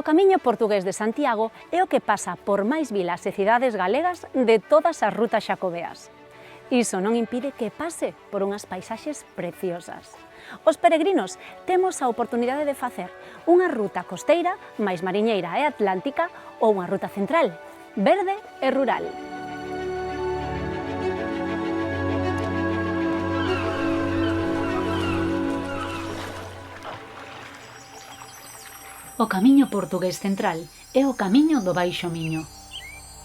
O Camiño Portugués de Santiago é o que pasa por máis vilas e cidades galegas de todas as rutas xacobeas. Iso non impide que pase por unhas paisaxes preciosas. Os peregrinos temos a oportunidade de facer unha ruta costeira, máis mariñeira e atlántica, ou unha ruta central, verde e rural. O Camiño Portugués Central é o camiño do Baixo Miño.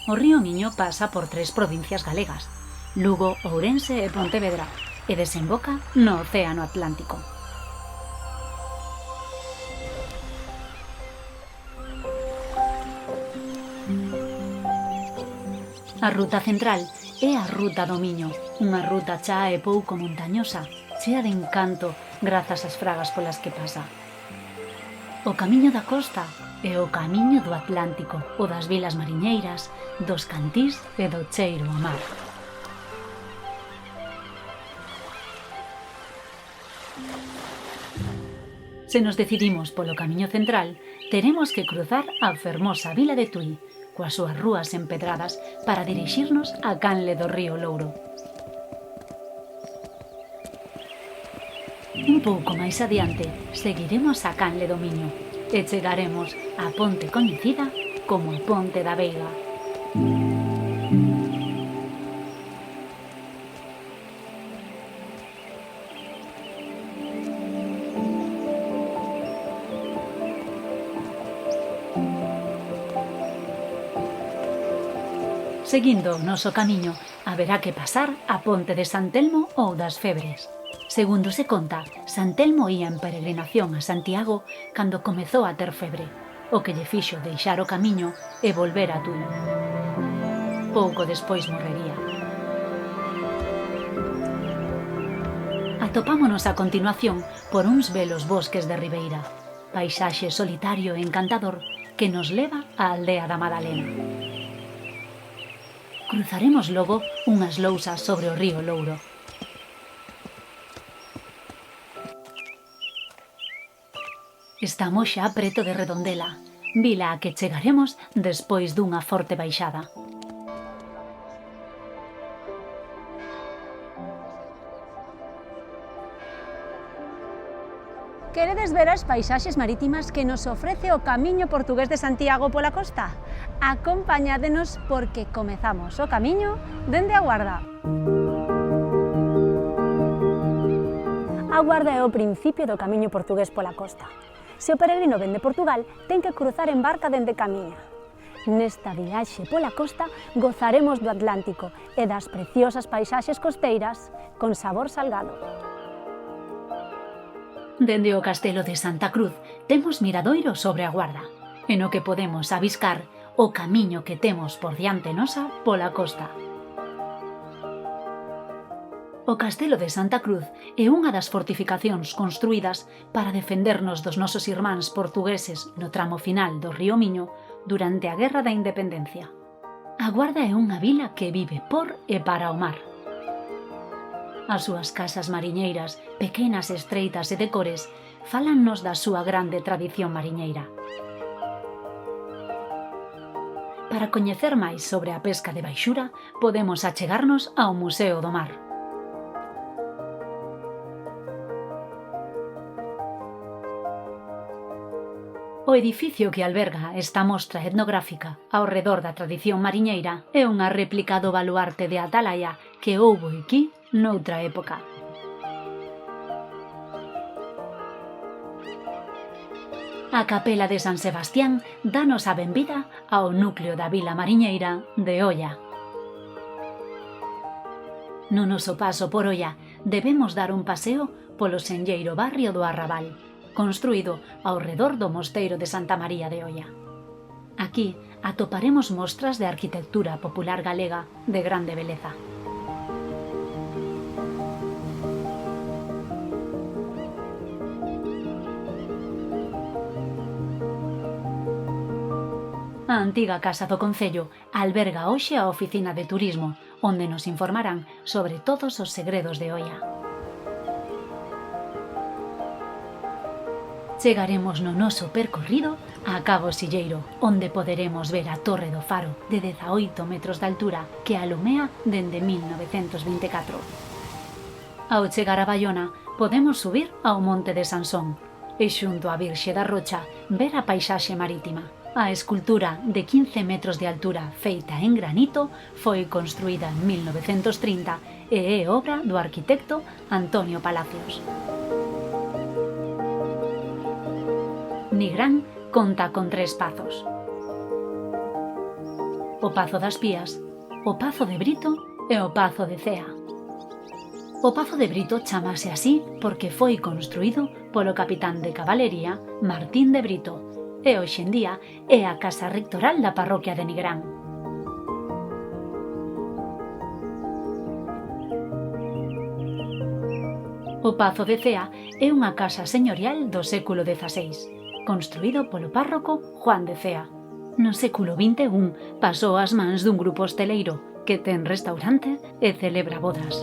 O río Miño pasa por 3 provincias galegas, Lugo, Ourense e Pontevedra, e desemboca no Océano Atlántico. A ruta central é a ruta do Miño, unha ruta chá e pouco montañosa, chea de encanto grazas ás fragas polas que pasa. O camiño da costa é o camiño do Atlántico, o das vilas mariñeiras, dos cantís e do cheiro ao mar. Se nos decidimos polo camiño central, teremos que cruzar a fermosa vila de Tui, coas súas rúas empedradas, para dirixirnos a Canle do río Louro. Un pouco máis adiante, seguiremos a Canle do Miño e chegaremos á ponte coñecida como a Ponte da Veiga. Seguindo o noso camiño, haberá que pasar a Ponte de San Telmo ou das Febres. Segundo se conta, San Telmo ía en peregrinación a Santiago cando comezou a ter febre, o que lle fixo deixar o camiño e volver a Tui. Pouco despois morrería. Atopámonos a continuación por uns belos bosques de ribeira, paisaxe solitario e encantador que nos leva á aldea da Madalena. Cruzaremos logo unhas lousas sobre o río Louro. Estamos xa preto de Redondela, vila a que chegaremos despois dunha forte baixada. Queredes ver as paisaxes marítimas que nos ofrece o Camiño Portugués de Santiago pola costa? Acompañádenos porque comezamos o camiño dende a Guarda. A Guarda é o principio do Camiño Portugués pola costa. Se o peregrino vén de Portugal, ten que cruzar en barca dende Camiña. Nesta viaxe pola costa gozaremos do Atlántico e das preciosas paisaxes costeiras con sabor salgado. Dende o castelo de Santa Cruz temos miradoiro sobre a Guarda, en o que podemos aviscar o camiño que temos por diante nosa pola costa. O castelo de Santa Cruz é unha das fortificacións construídas para defendernos dos nosos irmáns portugueses no tramo final do río Miño durante a Guerra da Independencia. A Guarda é unha vila que vive por e para o mar. As súas casas mariñeiras, pequenas, estreitas e de cores, fálannos da súa grande tradición mariñeira. Para coñecer máis sobre a pesca de baixura, podemos achegarnos ao Museo do Mar. O edificio que alberga esta mostra etnográfica ao redor da tradición mariñeira é unha réplica do baluarte de Atalaya que houbo aquí noutra época. A capela de San Sebastián danos a benvida ao núcleo da vila mariñeira de Oia. No noso paso por Oia debemos dar un paseo polo senlleiro barrio do Arrabal, construído ao redor do mosteiro de Santa María de Oia. Aquí atoparemos mostras de arquitectura popular galega de grande beleza. A antiga Casa do Concello alberga hoxe a oficina de turismo, onde nos informarán sobre todos os segredos de Oia. Chegaremos no noso percorrido a Cabo Silleiro, onde poderemos ver a Torre do Faro de 18 metros de altura que alumea dende 1924. Ao chegar a Baiona, podemos subir ao Monte de Sansón e xunto á Virxe da Rocha ver a paisaxe marítima. A escultura de 15 metros de altura feita en granito foi construída en 1930 e é obra do arquitecto Antonio Palacios. Nigrán conta con 3 pazos: o Pazo das Pías, o Pazo de Brito e o Pazo de Cea. O Pazo de Brito chamase así porque foi construído polo capitán de cabalería Martín de Brito e hoxe en día é a casa rectoral da parroquia de Nigrán. O Pazo de Cea é unha casa señorial do século XVI, construído polo párroco Juan de Cea. No século XXI pasou ás mans dun grupo hosteleiro que ten restaurante e celebra bodas.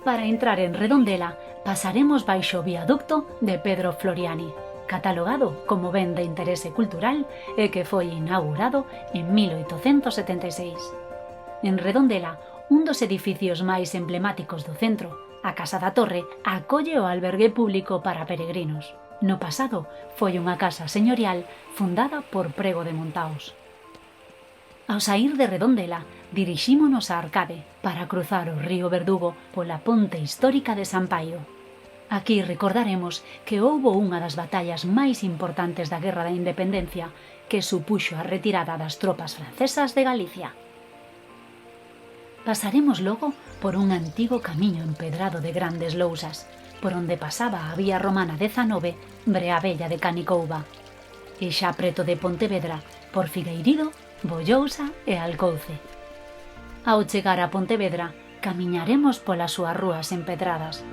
Para entrar en Redondela, pasaremos baixo o viaducto de Pedro Floriani, catalogado como ben de interese cultural e que foi inaugurado en 1876. En Redondela, un dos edificios máis emblemáticos do centro, a Casa da Torre, acolle o albergue público para peregrinos. No pasado, foi unha casa señorial fundada por Prego de Montaos. Ao saír de Redondela, dirixímonos a Arcade para cruzar o río Verdugo pola ponte histórica de San Paio. Aquí recordaremos que houbo unha das batallas máis importantes da Guerra da Independencia, que supuxo a retirada das tropas francesas de Galicia. Pasaremos logo por un antigo camiño empedrado de grandes lousas, por onde pasaba a vía romana 19, Breabella de Canicouba. E xa preto de Pontevedra, por Figueirido, Bollousa e Alcouce. Ao chegar a Pontevedra, camiñaremos polas súas rúas empedradas.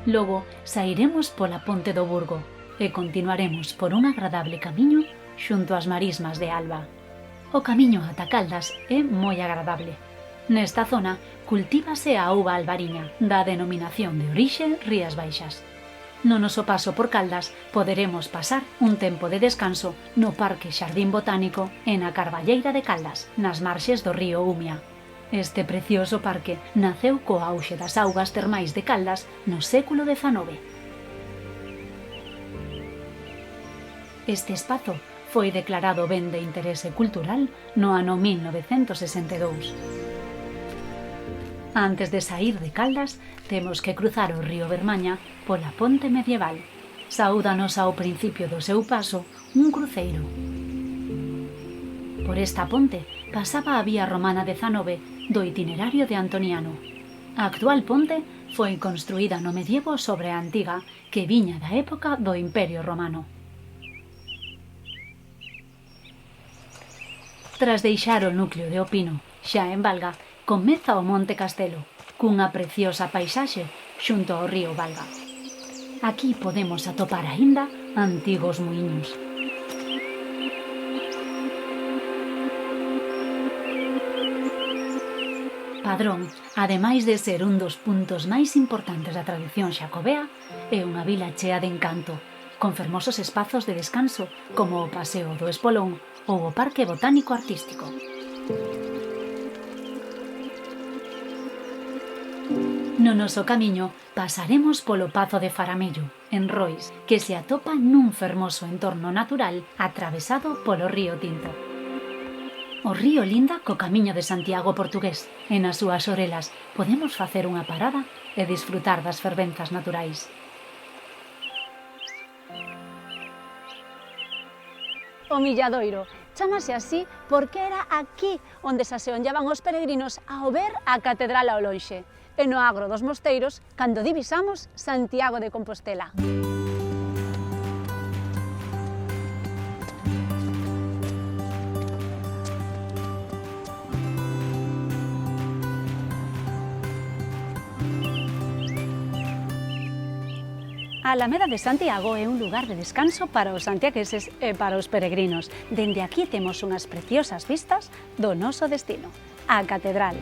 Logo, sairemos pola Ponte do Burgo e continuaremos por un agradable camiño xunto ás marismas de Alba. O camiño ata Caldas é moi agradable. Nesta zona cultívase a uva albariña, da denominación de orixe Rías Baixas. No noso paso por Caldas poderemos pasar un tempo de descanso no Parque Xardín Botánico e na Carballeira de Caldas, nas marxes do río Umia. Este precioso parque naceu co auxe das augas termais de Caldas no século XIX. Este espazo foi declarado ben de interese cultural no ano 1962. Antes de saír de Caldas, temos que cruzar o río Bermaña pola ponte medieval. Saúdanos ao principio do seu paso un cruceiro. Por esta ponte pasaba a vía romana 19 do itinerario de Antoniano. A actual ponte foi construída no medievo sobre a antiga, que viña da época do Imperio Romano. Tras deixar o núcleo de Opino, xa en Valga, comeza o Monte Castelo, cunha preciosa paisaxe xunto ao río Valga. Aquí podemos atopar aínda antigos muíños. Padrón, ademais de ser un dos puntos máis importantes da tradición xacobea, é unha vila chea de encanto, con fermosos espazos de descanso como o Paseo do Espolón ou o Parque Botánico Artístico. No noso camiño pasaremos polo Pazo de Faramello, en Rois, que se atopa nun fermoso entorno natural atravesado polo río Tinto. O río linda co camiño de Santiago portugués e nas súas orelas podemos facer unha parada e disfrutar das fervenzas naturais. O Milladoiro chámase así porque era aquí onde se aseonllaban os peregrinos ao ver a catedral ao lonxe, e no agro dos mosteiros cando divisamos Santiago de Compostela. A Alameda de Santiago é un lugar de descanso para os santiagueses e para os peregrinos. Dende aquí temos unhas preciosas vistas do noso destino, a Catedral.